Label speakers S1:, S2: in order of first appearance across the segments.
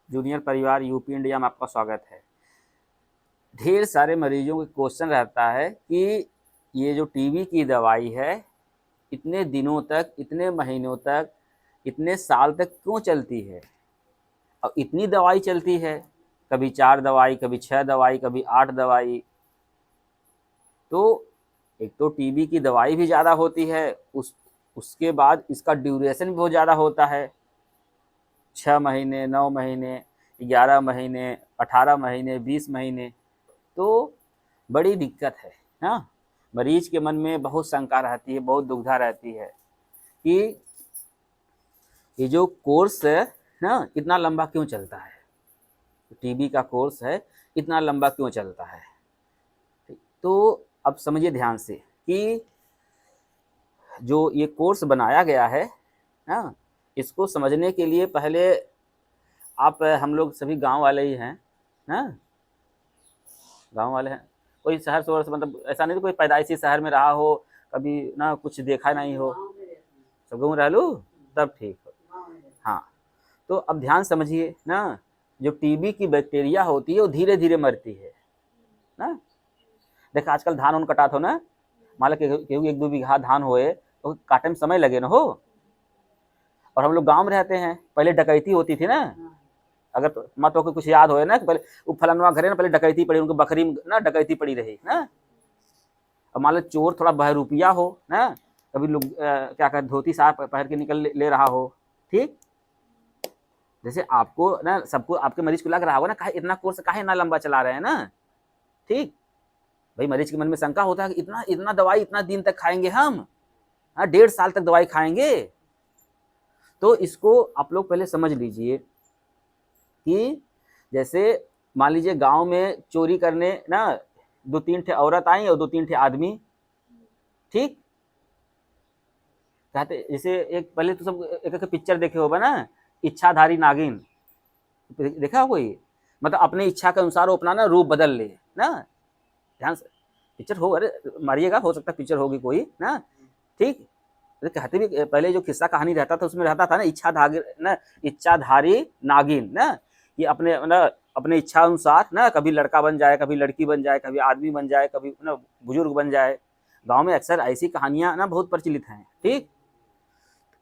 S1: Junior परिवार UP India में आपका स्वागत है। ढेर सारे मरीजों के क्वेश्चन रहता है कि ये जो टीबी की दवाई है इतने दिनों तक, इतने महीनों तक, इतने साल तक क्यों चलती है। और इतनी दवाई चलती है, कभी 4 दवाई, कभी 6 दवाई, कभी 8 दवाई। तो एक तो टीबी की दवाई भी ज़्यादा होती है, उसके बाद इसका ड्यूरेशन भी बहुत ज़्यादा होता है। 6 महीने, 9 महीने, 11 महीने, 18 महीने, 20 महीने। तो बड़ी दिक्कत है ना। मरीज के मन में बहुत शंका रहती है, बहुत दुविधा रहती है कि ये जो कोर्स है ना, इतना लंबा क्यों चलता है। टीबी का कोर्स है, इतना लंबा क्यों चलता है। तो अब समझिए ध्यान से कि जो ये कोर्स बनाया गया है ना, इसको समझने के लिए पहले आप हम लोग सभी गांव वाले ही हैं ना, गांव वाले हैं। कोई शहर से मतलब ऐसा नहीं कोई पैदाइशी शहर में रहा हो, कभी ना कुछ देखा नहीं हो, सब गाँव रह लूँ तब ठीक हो। हाँ, तो अब ध्यान समझिए ना, जो टीबी की बैक्टीरिया होती है वो धीरे धीरे मरती है ना। देखा आजकल धान उन कटा थो ना, मान लो केहू 1-2 बीघा धान होए तो काटे में समय लगे ना हो। और हम लोग गांव में रहते हैं, पहले डकैती होती थी ना। अगर तो मत को कुछ याद होए ना, पहले वो फलानवा घरे ना पहले डकैती पड़ी, उनको बकरी ना डकैती पड़ी रही ना। अब मान लो चोर थोड़ा बहरूपिया हो ना, कभी लोग क्या कहते धोती साफ पहन के निकल ले रहा हो, ठीक। जैसे आपको ना, सबको आपके मरीज को लग रहा होगा ना, काहे इतना कोर्स काहे इतना लंबा चला रहे हैं ना, ठीक। भाई मरीज के मन में शंका होता है कि इतना इतना दवाई इतना दिन तक खाएंगे हम, 1.5 साल तक दवाई खाएंगे। तो इसको आप लोग पहले समझ लीजिए कि जैसे मान लीजिए गांव में चोरी करने ना 2-3 ठे औरत आई और 2-3 ठे आदमी, ठीक। कहते जैसे एक पहले तो सब एक पिक्चर देखे होगा ना, इच्छाधारी नागिन, देखा हो कोई। मतलब अपने इच्छा के अनुसार वो अपना ना रूप बदल ले ना। ध्यान से पिक्चर हो, अरे मारिएगा, हो सकता है पिक्चर होगी कोई ना, ठीक। कहते भी पहले जो किस्सा कहानी रहता था उसमें रहता था ना, इच्छाधारी नागिन ना, ये अपने ना अपने इच्छा अनुसार ना कभी लड़का बन जाए, कभी लड़की बन जाए, कभी आदमी बन जाए, कभी ना बुजुर्ग बन जाए। गांव में अक्सर ऐसी कहानियां ना बहुत प्रचलित हैं, ठीक।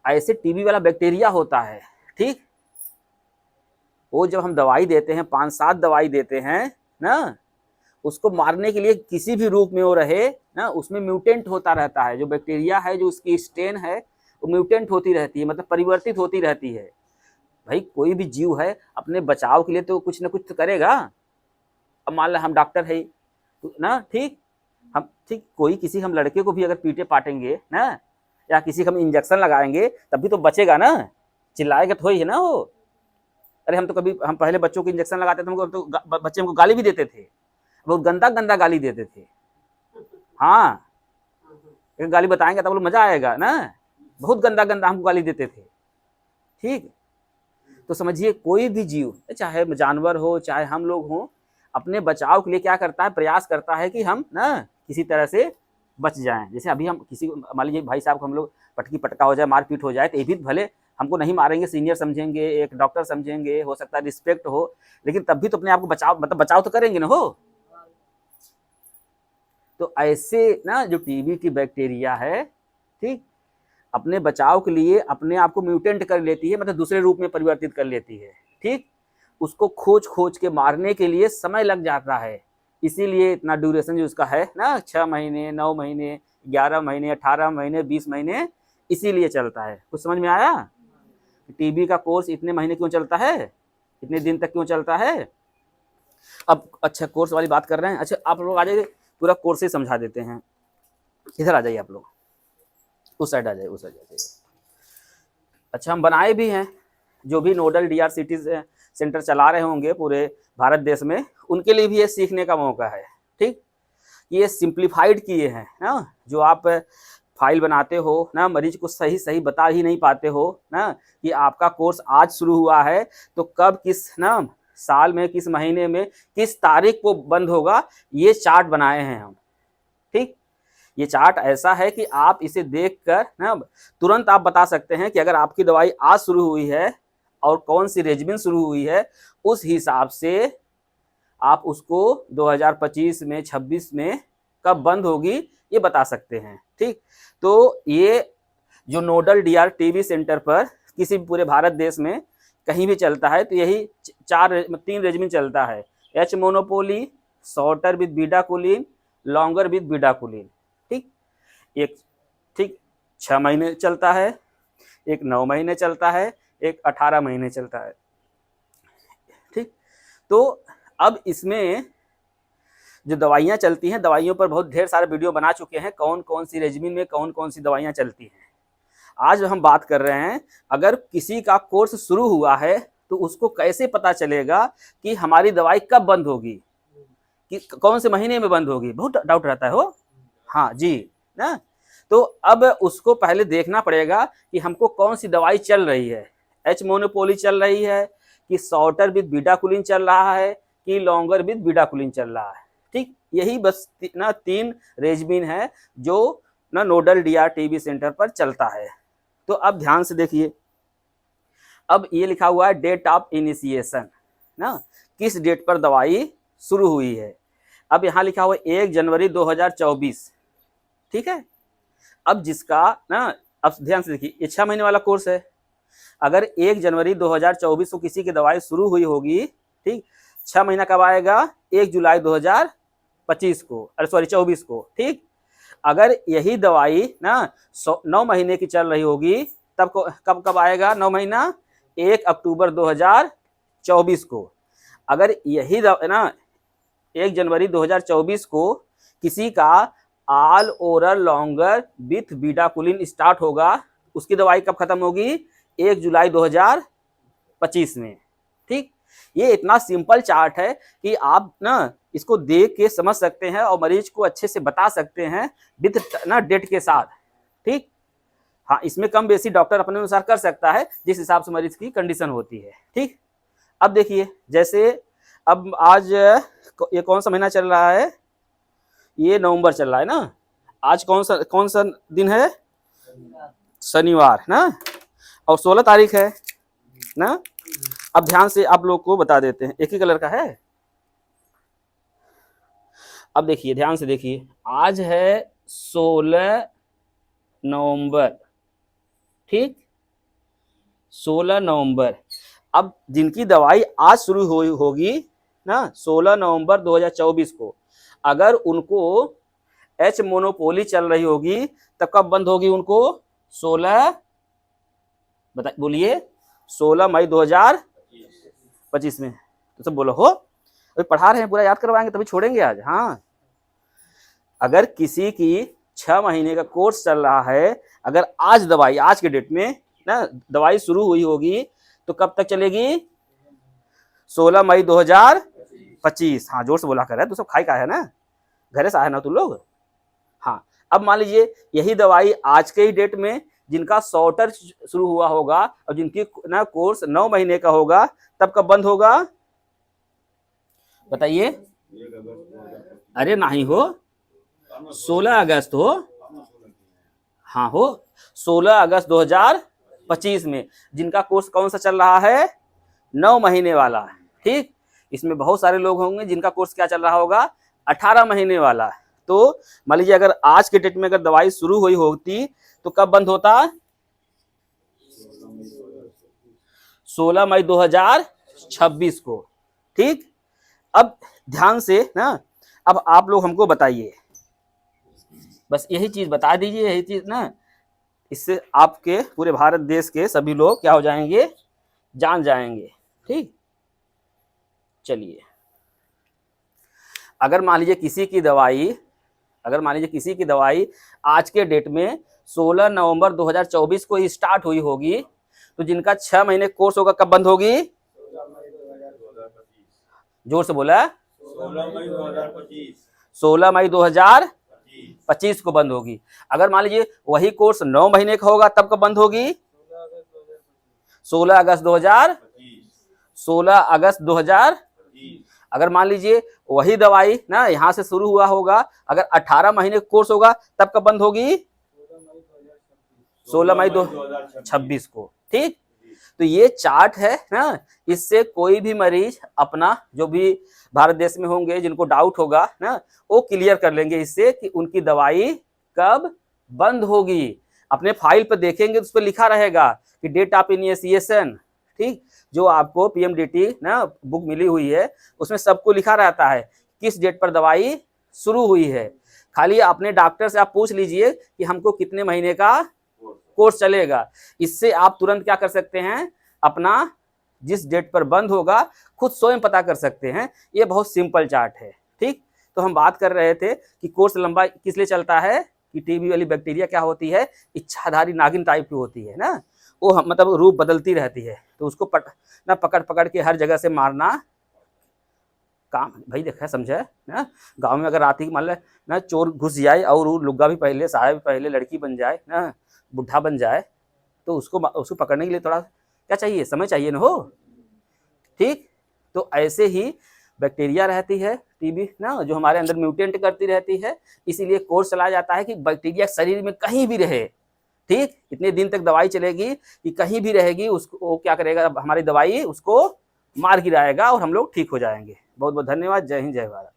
S1: ऐसे टीबी वाला बैक्टीरिया होता है, ठीक। वो जब हम दवाई देते हैं, 5-7 दवाई देते हैं ना, उसको मारने के लिए किसी भी रूप में वो रहे ना, उसमें म्यूटेंट होता रहता है। जो बैक्टीरिया है, जो उसकी स्टेन है, वो म्यूटेंट होती रहती है, मतलब परिवर्तित होती रहती है। भाई कोई भी जीव है अपने बचाव के लिए तो कुछ ना कुछ तो करेगा। अब मान लो हम डॉक्टर है ना, ठीक, हम ठीक कोई किसी हम लड़के को भी अगर पीटे पाटेंगे ना, या किसी को हम इंजेक्शन लगाएंगे तब भी तो बचेगा ना, चिल्लाएगा तो ही है ना वो। अरे हम तो कभी हम पहले बच्चों को इंजेक्शन लगाते थे, हमको तो बच्चे हमको गाली भी देते थे, बहुत गंदा गंदा गाली देते थे। हाँ, एक गाली बताएंगे तब लोग मजा आएगा ना, बहुत गंदा गंदा हमको गाली देते थे, ठीक। तो समझिए कोई भी जीव, चाहे जानवर हो चाहे हम लोग हों, अपने बचाव के लिए क्या करता है, प्रयास करता है कि हम ना किसी तरह से बच जाएं। जैसे अभी हम किसी मान लीजिए भाई साहब को हम लोग पटकी पटका हो जाए, मारपीट हो जाए, तो ये भी भले हमको नहीं मारेंगे, सीनियर समझेंगे, एक डॉक्टर समझेंगे, हो सकता है रिस्पेक्ट हो, लेकिन तब भी तो अपने आप को बचाव मतलब बचाव तो करेंगे ना हो। तो ऐसे ना जो टीबी की बैक्टीरिया है, ठीक, अपने बचाव के लिए अपने आप को म्यूटेंट कर लेती है, मतलब दूसरे रूप में परिवर्तित कर लेती है, ठीक। उसको खोज खोज के मारने के लिए समय लग जाता है, इसीलिए इतना ड्यूरेशन जो उसका है ना, 6 महीने, 9 महीने, 11 महीने, 18 महीने, 20 महीने, इसीलिए चलता है। कुछ समझ में आया। टीबी का कोर्स इतने महीने क्यों चलता है, इतने दिन तक क्यों चलता है। अब अच्छा कोर्स वाली बात कर रहे हैं, अच्छा आप लोग आ जाइए, पूरा कोर्स ही समझा देते हैं। इधर आ जाइए आप लोग, उस साइड आ जाइए, उस साइड आ जाइए। अच्छा हम बनाए भी हैं, जो भी नोडल DRCT सेंटर चला रहे होंगे पूरे भारत देश में, उनके लिए भी ये सीखने का मौका है, ठीक। ये सिंप्लीफाइड किए हैं ना, जो आप फाइल बनाते हो ना, मरीज को सही सही बता ही नहीं पाते हो ना कि आपका कोर्स आज शुरू हुआ है तो कब किस ना साल में, किस महीने में, किस तारीख को बंद होगा, ये चार्ट बनाए हैं हम, ठीक। ये चार्ट ऐसा है कि आप इसे देखकर ना तुरंत आप बता सकते हैं कि अगर आपकी दवाई आज शुरू हुई है और कौन सी रेजिमेंट शुरू हुई है, उस हिसाब से आप उसको 2025 में 26 में कब बंद होगी ये बता सकते हैं। ठीक, तो ये जो नोडल डीआर टीवी सेंटर पर किसी भी पूरे भारत देश में कहीं भी चलता है तो यही 3 रेजिमेंट चलता है, H mono poly, shorter with bedaquiline, longer with bedaquiline. ठीक, एक ठीक 6 महीने चलता है, एक 9 महीने चलता है, एक 18 महीने चलता है। ठीक, तो अब इसमें जो दवाइयाँ चलती हैं, दवाइयों पर बहुत ढेर सारे वीडियो बना चुके हैं, कौन कौन सी रेजिमेंट में कौन कौन सी दवाइयाँ चलती हैं। आज हम बात कर रहे हैं अगर किसी का कोर्स शुरू हुआ है तो उसको कैसे पता चलेगा कि हमारी दवाई कब बंद होगी, कि कौन से महीने में बंद होगी, बहुत डाउट रहता है हो। हाँ जी ना, तो अब उसको पहले देखना पड़ेगा कि हमको कौन सी दवाई चल रही है, एच मोनोपोली चल रही है कि शॉर्टर विद बीडाकुलिन चल रहा है कि लॉन्गर विद बीडाकुलिन चल रहा है। ठीक, यही बस ना 3 रेजिमेंट है जो ना नोडल डीआर टीबी सेंटर पर चलता है। तो अब ध्यान से देखिए, अब ये लिखा हुआ है डेट ऑफ इनिशिएशन ना, किस डेट पर दवाई शुरू हुई है। अब यहाँ लिखा हुआ है 1 जनवरी 2024। ठीक है, अब जिसका ना, अब ध्यान से देखिए, ये 6 महीने वाला कोर्स है। अगर 1 जनवरी 2024 को किसी की दवाई शुरू हुई होगी, ठीक, 6 महीना कब आएगा, 1 जुलाई 2025 को, अरे सॉरी 24 को। ठीक, अगर यही दवाई ना 9 महीने की चल रही होगी तब को कब आएगा 9 महीना, 1 अक्टूबर 2024 को। अगर यही ना 1 जनवरी 2024 को किसी का all oral longer with bedaquiline start होगा, उसकी दवाई कब खत्म होगी, 1 जुलाई 2025 में। ठीक, ये इतना सिंपल चार्ट है कि आप ना इसको देख के समझ सकते हैं और मरीज को अच्छे से बता सकते हैं विद ना डेट के साथ। ठीक, हाँ, इसमें कम बेसी डॉक्टर अपने अनुसार कर सकता है जिस हिसाब से मरीज की कंडीशन होती है। ठीक, अब देखिए, जैसे अब आज ये कौन सा महीना चल रहा है, ये नवंबर चल रहा है ना। आज कौन सा दिन है, शनिवार ना, और 16 तारीख है ना। अब ध्यान से आप लोग को बता देते हैं, एक ही कलर का है। अब देखिए, ध्यान से देखिए, आज है 16 नवंबर। ठीक, 16 नवंबर। अब जिनकी दवाई आज शुरू हुई होगी ना 16 नवंबर 2024 को, अगर उनको एच मोनोपोली चल रही होगी तब कब बंद होगी उनको, 16 बोलिए 16 मई 2025 में। तो सब बोलो हो, अभी पढ़ा रहे हैं, पूरा याद करवाएंगे तभी छोड़ेंगे आज। हाँ, अगर किसी की 6 महीने का कोर्स चल रहा है, अगर आज दवाई, आज के डेट में ना दवाई शुरू हुई होगी तो कब तक चलेगी, 16 मई 2025। हाँ, जोर से बोला कर रहा है, तू सब खाई का है ना, घरे से आया ना तू लोग। हाँ, अब मान लीजिए यही दवाई आज के ही डेट में जिनका शॉर्टर शुरू हुआ होगा और जिनकी ना कोर्स 9 महीने का होगा तब कब बंद होगा, बताइए। अरे नहीं हो, 16 अगस्त हो। हाँ हो, 16 अगस्त 2025 में जिनका कोर्स कौन सा चल रहा है, 9 महीने वाला। ठीक, इसमें बहुत सारे लोग होंगे जिनका कोर्स क्या चल रहा होगा, 18 महीने वाला। तो मान लीजिए अगर आज के डेट में अगर दवाई शुरू हुई होती तो कब बंद होता, 16 मई 2026 को। ठीक, अब ध्यान से ना, अब आप लोग हमको बताइए, बस यही चीज बता दीजिए, यही चीज ना, इससे आपके पूरे भारत देश के सभी लोग क्या हो जाएंगे, जान जाएंगे। ठीक, चलिए, अगर मान लीजिए किसी की दवाई आज के डेट में 16 नवंबर 2024 को ही स्टार्ट हुई होगी तो जिनका 6 महीने कोर्स होगा कब बंद होगी, जोर से बोला, 16 मई 2025 को बंद होगी। अगर मान लीजिए वही कोर्स 9 महीने का होगा तब कब बंद होगी, 16 अगस्त 2000। अगर मान लीजिए वही दवाई ना यहाँ से शुरू हुआ होगा, अगर 18 महीने कोर्स होगा तब कब बंद होगी, 16 मई 2026 को। ठीक, तो ये चार्ट है ना, इससे कोई भी मरीज अपना जो भी भारत देश में होंगे जिनको डाउट होगा ना, वो क्लियर कर लेंगे इससे कि उनकी दवाई कब बंद होगी। अपने फाइल पर देखेंगे तो उस पर लिखा रहेगा कि डेट ऑफ इनिशिएशन, ठीक, जो आपको पीएमडीटी ना बुक मिली हुई है उसमें सबको लिखा रहता है किस डेट पर दवाई शुरू हुई है। खाली अपने डॉक्टर से आप पूछ लीजिए कि हमको कितने महीने का कोर्स चलेगा। इससे आप तुरंत क्या कर सकते हैं, अपना जिस डेट पर बंद होगा खुद स्वयं पता कर सकते हैं। ये बहुत सिंपल चार्ट है, ठीक। तो हम बात कर रहे थे कि कोर्स लंबा किस लिए चलता है कि टीबी वाली बैक्टीरिया क्या होती है, इच्छाधारी नागिन टाइप की होती है ना, वो मतलब रूप बदलती रहती है, तो उसको पकड़ पकड़ के हर जगह से मारना काम भाई देखा समझे ना। गांव में अगर रात ही मान ले ना चोर घुस जाए और वो लुग्गा भी पहले साया भी पहले लड़की बन जाए ना, बुढ़ा बन जाए, तो उसको पकड़ने के लिए थोड़ा क्या चाहिए, समय चाहिए ना हो, ठीक। तो ऐसे ही बैक्टीरिया रहती है टीबी ना, जो हमारे अंदर म्यूटेंट करती रहती है। इसीलिए कोर्स चलाया जाता है कि बैक्टीरिया शरीर में कहीं भी रहे, ठीक, इतने दिन तक दवाई चलेगी कि कहीं भी रहेगी, उसको वो क्या करेगा, हमारी दवाई उसको मार गिराएगा और हम लोग ठीक हो जाएंगे। बहुत बहुत धन्यवाद। जय हिंद, जय भारत।